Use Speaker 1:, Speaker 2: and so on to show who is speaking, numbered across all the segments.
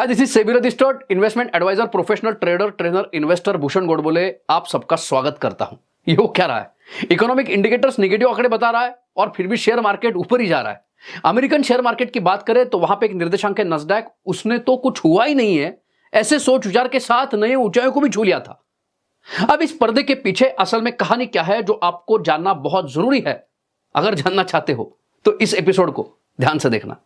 Speaker 1: Hi, this is SEBI registered investment adviser, professional trader, trainer, investor Bhushan Godbole आप सबका स्वागत करता हूं। ये हो क्या रहा है? इकोनॉमिक इंडिकेटर्स नेगेटिव आंकड़े बता रहा है और फिर भी शेयर मार्केट ऊपर ही जा रहा है। अमेरिकन शेयर मार्केट की बात करें तो वहां पे एक निर्देशांक है नस्डैक, उसने तो कुछ हुआ ही नहीं है, ऐसे सोच विचार के साथ नए ऊंचाइयों को भी छू लिया था। अब इस पर्दे के पीछे असल में कहानी क्या है, जो आपको जानना बहुत जरूरी है। अगर जानना चाहते हो तो इस एपिसोड को ध्यान से देखना।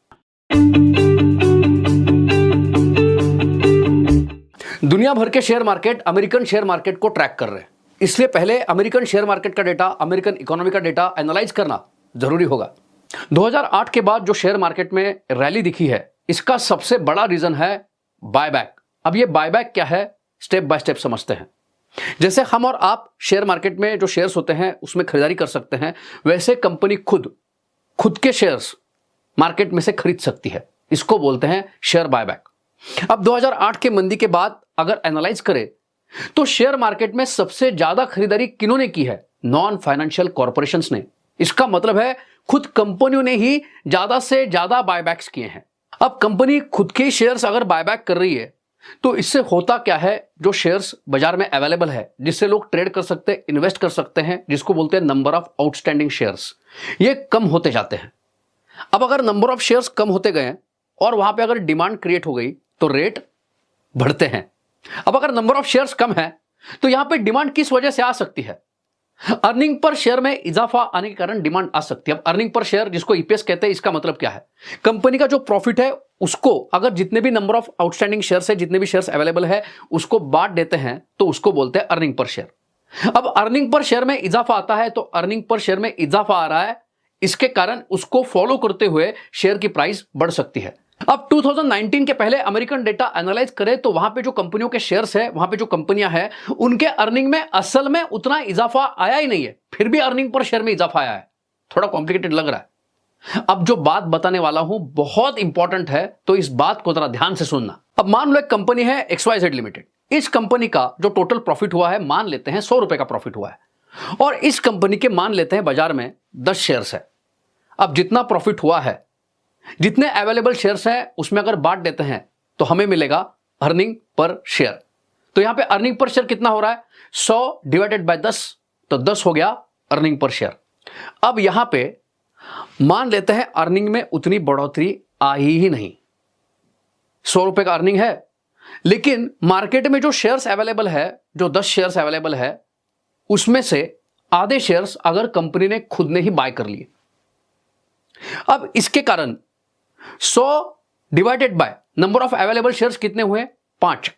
Speaker 1: दुनिया भर के share market American share market को ट्रैक कर रहे हैं, इसलिए पहले अमेरिकन शेयर मार्केट का डेटा, अमेरिकन इकोनॉमी का डेटा एनालाइज करना जरूरी होगा। 2008 के बाद जो शेयर मार्केट में रैली दिखी है, इसका सबसे बड़ा रीजन है बायबैक। अब ये बायबैक क्या है, स्टेप बाय स्टेप समझते हैं। जैसे हम और आप शेयर मार्केट में जो शेयर्स होते हैं उसमें खरीदारी कर सकते हैं, वैसे कंपनी खुद के शेयर्स मार्केट में से खरीद सकती है। इसको बोलते हैं शेयर बायबैक। अब 2008 के मंदी के बाद अगर एनालाइज करें तो शेयर मार्केट में सबसे ज्यादा खरीदारी किन्होंने की है? नॉन फाइनेंशियल कॉर्पोरेशंस ने। इसका मतलब है खुद कंपनियों ने ही ज्यादा से ज्यादा बायबैक्स किए हैं। अब कंपनी खुद के शेयर्स अगर बायबैक कर रही है तो इससे होता क्या है, जो शेयर्स बाजार में अवेलेबल है, जिससे लोग ट्रेड कर सकते हैं, इन्वेस्ट कर सकते हैं, जिसको बोलते हैं नंबर ऑफ आउटस्टैंडिंग शेयर्स, ये कम होते जाते हैं। अब अगर नंबर ऑफ शेयर्स कम होते गए और वहां पे अगर डिमांड क्रिएट हो गई तो रेट बढ़ते हैं। अब अगर नंबर ऑफ शेयर्स कम है तो यहां पे डिमांड किस वजह से आ सकती है? अर्निंग पर शेयर में इजाफा आने के कारण डिमांड आ सकती है। अब अर्निंग पर शेयर, जिसको ईपीएस कहते हैं, इसका मतलब क्या है? कंपनी का जो प्रॉफिट है उसको अगर जितने भी नंबर ऑफ आउटस्टैंडिंग शेयर्स है, जितने भी शेयर्स अवेलेबल है, उसको बांट देते हैं तो उसको बोलते हैं अर्निंग पर शेयर। अब अर्निंग पर शेयर में इजाफा आता है तो अर्निंग पर शेयर में इजाफा आ रहा है, इसके कारण उसको फॉलो करते हुए शेयर की प्राइस बढ़ सकती है। अब 2019 के पहले अमेरिकन डेटा एनालाइज करें तो वहां पे जो कंपनियों के शेयर्स है, वहां पे जो कंपनियां हैं, उनके अर्निंग में असल में उतना इजाफा आया ही नहीं है, फिर भी अर्निंग पर शेयर में इजाफा आया है। थोड़ा कॉम्प्लिकेटेड लग रहा है। अब जो बात बताने वाला हूं बहुत इंपॉर्टेंट है, तो इस बात को जरा ध्यान से सुनना। अब मान लो एक कंपनी है XYZ लिमिटेड। इस कंपनी का जो टोटल प्रॉफिट हुआ है, मान लेते हैं 100 रुपए का प्रॉफिट हुआ है, और इस कंपनी के मान लेते हैं बाजार में 10 शेयर्स है। अब जितना प्रॉफिट हुआ है, जितने अवेलेबल शेयर्स हैं, उसमें अगर बांट देते हैं तो हमें मिलेगा अर्निंग पर शेयर। तो यहां पे अर्निंग पर शेयर कितना हो रहा है? 100 डिवाइडेड बाय 10, तो 10 हो गया अर्निंग पर शेयर। अब यहां पे मान लेते हैं अर्निंग में उतनी बढ़ोतरी आई ही नहीं। 100 रुपए का अर्निंग है, लेकिन मार्केट में जो शेयर्स अवेलेबल है, जो 10 शेयर्स अवेलेबल है, उसमें से आधे शेयर्स अगर कंपनी ने खुद ने ही बाय कर लिए। अब इसके कारण 100 divided by number of available shares कितने हुए? 5।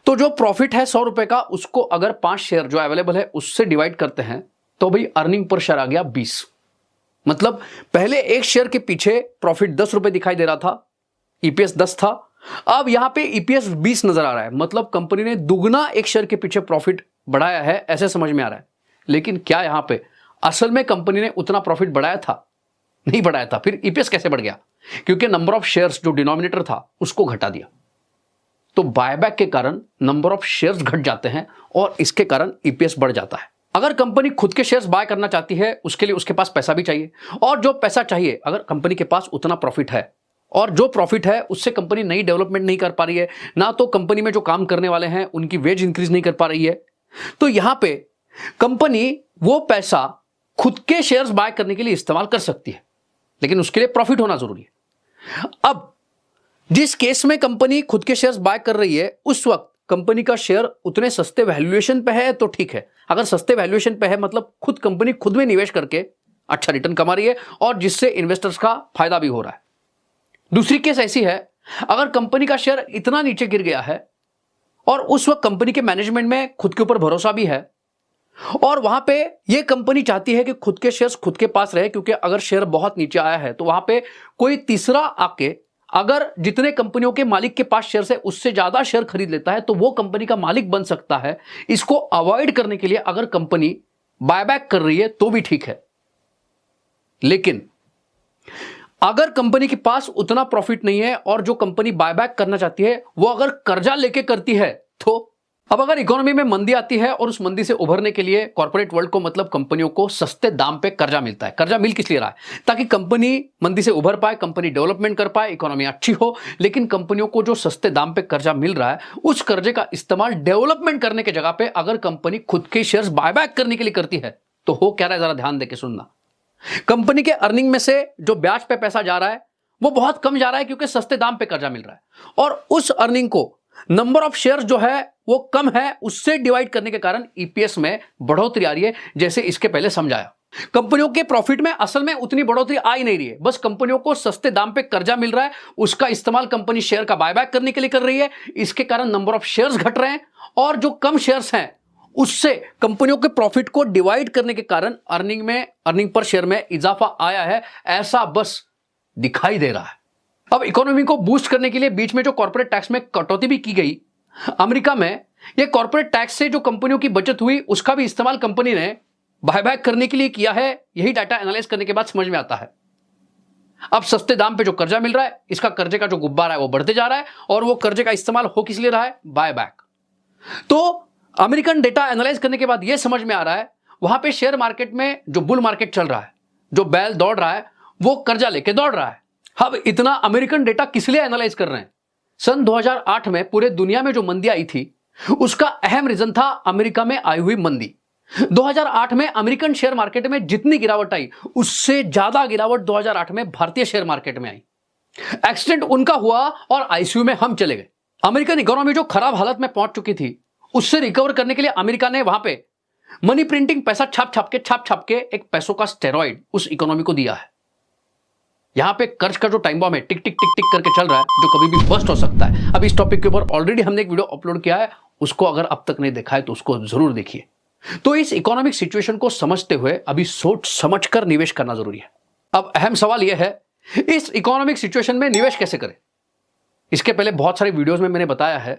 Speaker 1: तो जो प्रॉफिट है 100 रुपए का, उसको अगर 5 शेयर जो अवेलेबल है उससे डिवाइड करते हैं तो भाई अर्निंग पर शेयर आ गया 20। मतलब पहले एक शेयर के पीछे प्रॉफिट 10 रुपए दिखाई दे रहा था, ईपीएस 10 था, अब यहां पे ईपीएस 20 नजर आ रहा है। मतलब कंपनी ने दुगना एक शेयर के पीछे प्रॉफिट बढ़ाया है, ऐसे समझ में आ रहा है। लेकिन क्या यहां पे असल में कंपनी ने उतना प्रॉफिट बढ़ाया था? नहीं बढ़ाया था। फिर ईपीएस कैसे बढ़ गया? क्योंकि नंबर ऑफ शेयर्स जो डिनोमिनेटर था उसको घटा दिया। तो बायबैक के कारण नंबर ऑफ शेयर्स घट जाते हैं और इसके कारण ईपीएस बढ़ जाता है। अगर कंपनी खुद के शेयर्स बाय करना चाहती है, उसके लिए उसके पास पैसा भी चाहिए, और जो पैसा चाहिए, अगर कंपनी के पास उतना प्रॉफिट है और जो प्रॉफिट है उससे कंपनी नई डेवलपमेंट नहीं कर पा रही है, ना तो कंपनी में जो काम करने वाले हैं उनकी वेज इंक्रीज नहीं कर पा रही है, तो यहां पे कंपनी वो पैसा खुद के शेयर्स बाय करने के लिए इस्तेमाल कर सकती है, लेकिन उसके लिए प्रॉफिट होना जरूरी है। अब जिस केस में कंपनी खुद के शेयर्स बाय कर रही है, उस वक्त कंपनी का शेयर उतने सस्ते वैल्यूएशन पे है तो ठीक है। अगर सस्ते वैल्यूएशन पे है मतलब खुद कंपनी खुद में निवेश करके अच्छा रिटर्न कमा रही है और जिससे इन्वेस्टर्स का फायदा भी हो रहा है। दूसरी केस ऐसी है, अगर कंपनी का शेयर इतना नीचे गिर गया है और उस वक्त कंपनी के मैनेजमेंट में खुद के ऊपर भरोसा भी है और वहां पे ये कंपनी चाहती है कि खुद के शेयर्स खुद के पास रहे, क्योंकि अगर शेयर बहुत नीचे आया है तो वहां पे कोई तीसरा आके अगर जितने कंपनियों के मालिक के पास शेयर्स है उससे ज्यादा शेयर खरीद लेता है तो वो कंपनी का मालिक बन सकता है। इसको अवॉइड करने के लिए अगर कंपनी बायबैक कर रही है तो भी ठीक है, लेकिन अगर कंपनी के पास उतना प्रॉफिट नहीं है और जो कंपनी बायबैक करना चाहती है वो अगर कर्जा लेके करती है तो अब अगर इकोनॉमी में मंदी आती है और उस मंदी से उभरने के लिए कॉर्पोरेट वर्ल्ड को मतलब कंपनियों को सस्ते दाम पे कर्जा मिलता है। कर्जा मिल किस लिए रहा है? ताकि कंपनी मंदी से उभर पाए, कंपनी डेवलपमेंट कर पाए, इकोनॉमी अच्छी हो। लेकिन कंपनियों को जो सस्ते दाम पे कर्जा मिल रहा है, उस कर्जे का इस्तेमाल डेवलपमेंट करने की जगह पे अगर कंपनी खुद के शेयर्स बायबैक करने के लिए करती है तो हो क्या रहा है, जरा ध्यान देके सुनना। कंपनी के अर्निंग में से जो ब्याज पे पैसा जा रहा है वो बहुत कम जा रहा है, क्योंकि सस्ते दाम पे कर्जा मिल रहा है। और उस अर्निंग को नंबर ऑफ शेयर्स जो है वो कम है, उससे डिवाइड करने के कारण ईपीएस में बढ़ोतरी आ रही है, जैसे इसके पहले समझाया। कंपनियों के प्रॉफिट में असल में उतनी बढ़ोतरी आ ही नहीं रही है, बस कंपनियों को सस्ते दाम पे कर्जा मिल रहा है, उसका इस्तेमाल कंपनी शेयर का बायबैक करने के लिए कर रही है। इसके कारण नंबर ऑफ शेयर्स घट रहे हैं और जो कम शेयर्स हैं उससे कंपनियों के प्रॉफिट को डिवाइड करने के कारण अर्निंग पर शेयर में इजाफा आया है, ऐसा बस दिखाई दे रहा है। अब इकोनॉमी को बूस्ट करने के लिए बीच में जो कॉर्पोरेट टैक्स में कटौती भी की गई, अमेरिका में ये कॉर्पोरेट टैक्स से जो कंपनियों की बचत हुई उसका भी इस्तेमाल कंपनी ने बायबैक करने के लिए किया है। यही डाटा एनालाइज करने के बाद समझ में आता है। अब सस्ते दाम पे जो कर्जा मिल रहा है, इसका कर्जे का जो गुब्बारा है वो बढ़ते जा रहा है, और वो कर्जे का इस्तेमाल हो किस लिए रहा है? बायबैक। तो अमेरिकन डेटा एनालाइज करने के बाद यह समझ में आ रहा है, वहां पे शेयर मार्केट में जो बुल मार्केट चल रहा है, जो बैल दौड़ रहा है, वो कर्जा लेके दौड़ रहा है। अब इतना अमेरिकन डेटा किस लिए एनालाइज कर रहे हैं? सन 2008 में पूरे दुनिया में जो मंदी आई थी उसका अहम रीजन था अमेरिका में आई हुई मंदी। 2008 में अमेरिकन शेयर मार्केट में जितनी गिरावट आई उससे ज्यादा गिरावट 2008 में भारतीय शेयर मार्केट में आई। एक्सीडेंट उनका हुआ और आईसीयू में हम चले गए। अमेरिकन इकोनॉमी जो खराब हालत में पहुंच चुकी थी उससे रिकवर करने के लिए अमेरिका ने वहां पे मनी प्रिंटिंग, पैसा छाप छाप के एक पैसों का स्टेरॉइड उस इकोनॉमी को दिया है। यहां पे कर्ज का जो टाइम बॉम्ब है टिक टिक टिक टिक करके चल रहा है, जो कभी भी बस्ट हो सकता है। अब इस टॉपिक के ऊपर ऑलरेडी हमने एक वीडियो अपलोड किया है, उसको अगर अब तक नहीं देखा है तो उसको जरूर देखिए। तो इस इकोनॉमिक सिचुएशन को समझते हुए अभी सोच समझकर निवेश करना जरूरी है। अब अहम सवाल यह है, इस इकोनॉमिक सिचुएशन में निवेश कैसे करें? इसके पहले बहुत सारे वीडियोस में मैंने बताया है,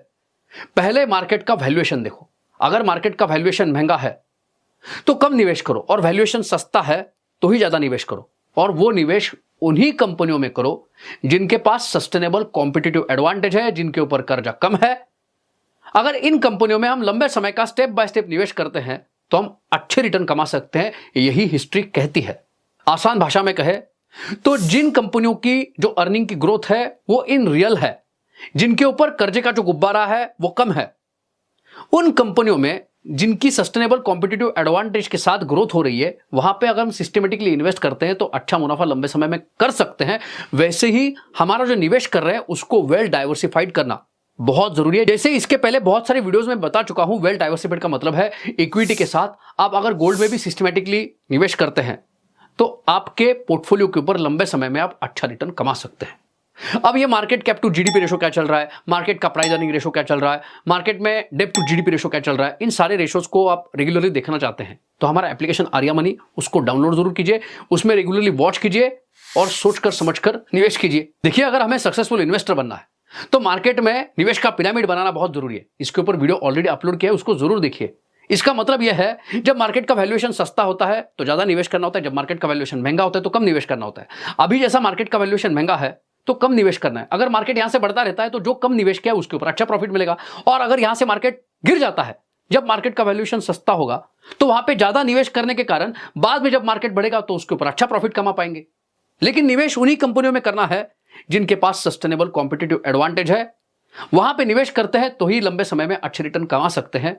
Speaker 1: पहले मार्केट का वैल्यूएशन देखो। अगर मार्केट का वैल्यूएशन महंगा है तो कम निवेश करो, और वैल्यूएशन सस्ता है तो ही ज्यादा निवेश करो। और वो निवेश उन्हीं कंपनियों में करो जिनके पास सस्टेनेबल कॉम्पिटिटिव एडवांटेज है, जिनके ऊपर कर्जा कम है। अगर इन कंपनियों में हम लंबे समय का स्टेप बाय स्टेप निवेश करते हैं तो हम अच्छे रिटर्न कमा सकते हैं, यही हिस्ट्री कहती है। आसान भाषा में कहे तो जिन कंपनियों की जो अर्निंग की ग्रोथ है वो इन रियल है, जिनके ऊपर कर्जे का जो गुब्बारा है वो कम है, उन कंपनियों में जिनकी सस्टेनेबल कॉम्पिटिटिव एडवांटेज के साथ ग्रोथ हो रही है, वहां पे अगर हम सिस्टमेटिकली इन्वेस्ट करते हैं तो अच्छा मुनाफा लंबे समय में कर सकते हैं। वैसे ही हमारा जो निवेश कर रहे हैं उसको वेल डाइवर्सिफाइड करना बहुत जरूरी है। जैसे इसके पहले बहुत सारे वीडियोस में बता चुका हूं, वेल डाइवर्सिफाइड का मतलब है इक्विटी के साथ आप अगर गोल्ड में भी सिस्टमेटिकली निवेश करते हैं तो आपके पोर्टफोलियो के ऊपर लंबे समय में आप अच्छा रिटर्न कमा सकते हैं। अब ये market cap to GDP ratio क्या चल रहा है, मार्केट का प्राइस अर्निंग रेशो क्या चल रहा है, मार्केट में डेब्ट टू जीडीपी रेशो क्या चल रहा है, इन सारे रेशोज को आप रेगुलरली देखना चाहते हैं तो हमारा एप्लीकेशन आर्या मनी, उसको डाउनलोड जरूर कीजिए, उसमें रेगुलरली वॉच कीजिए और सोचकर समझकर निवेश कीजिए। देखिए, अगर हमें सक्सेसफुल इन्वेस्टर बनना है तो मार्केट में निवेश का पिरामिड बनाना बहुत जरूरी है। इसके ऊपर वीडियो ऑलरेडी अपलोड किया है, उसको जरूर देखिए। इसका मतलब यह है, जब मार्केट का वैल्यूएशन सस्ता होता है तो ज्यादा निवेश करना होता है, जब मार्केट का वैल्यूएशन महंगा होता है तो कम निवेश करना होता है। अभी जैसा मार्केट का वैल्यूएशन महंगा है तो कम निवेश करना है। अगर मार्केट यहां से बढ़ता रहता है तो जो कम निवेश किया उसके ऊपर अच्छा प्रॉफिट मिलेगा, और अगर यहां से मार्केट गिर जाता है, जब मार्केट का वैल्यूएशन सस्ता होगा तो वहां पे ज्यादा निवेश करने के कारण बाद में जब मार्केट बढ़ेगा तो उसके ऊपर अच्छा प्रॉफिट कमा पाएंगे। लेकिन निवेश उन्हीं कंपनियों में करना है जिनके पास सस्टेनेबल कॉम्पिटिटिव एडवांटेज है, वहां पे निवेश करते हैं तो ही लंबे समय में अच्छे रिटर्न कमा सकते हैं।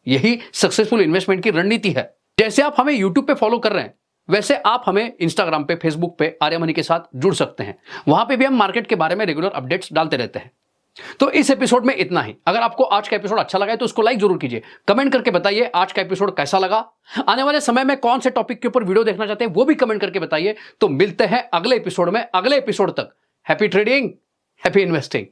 Speaker 1: यही सक्सेसफुल इन्वेस्टमेंट की रणनीति है। जैसे आप हमें यूट्यूब पे फॉलो कर रहे हैं, वैसे आप हमें इंस्टाग्राम पे, फेसबुक पे आर्या मनी के साथ जुड़ सकते हैं। वहां पे भी हम मार्केट के बारे में रेगुलर अपडेट्स डालते रहते हैं। तो इस एपिसोड में इतना ही। अगर आपको आज का एपिसोड अच्छा लगा है तो उसको लाइक जरूर कीजिए, कमेंट करके बताइए आज का एपिसोड कैसा लगा। आने वाले समय में कौन से टॉपिक के ऊपर वीडियो देखना चाहते हैं वो भी कमेंट करके बताइए। तो मिलते हैं अगले एपिसोड में। अगले एपिसोड तक हैप्पी ट्रेडिंग, हैप्पी इन्वेस्टिंग।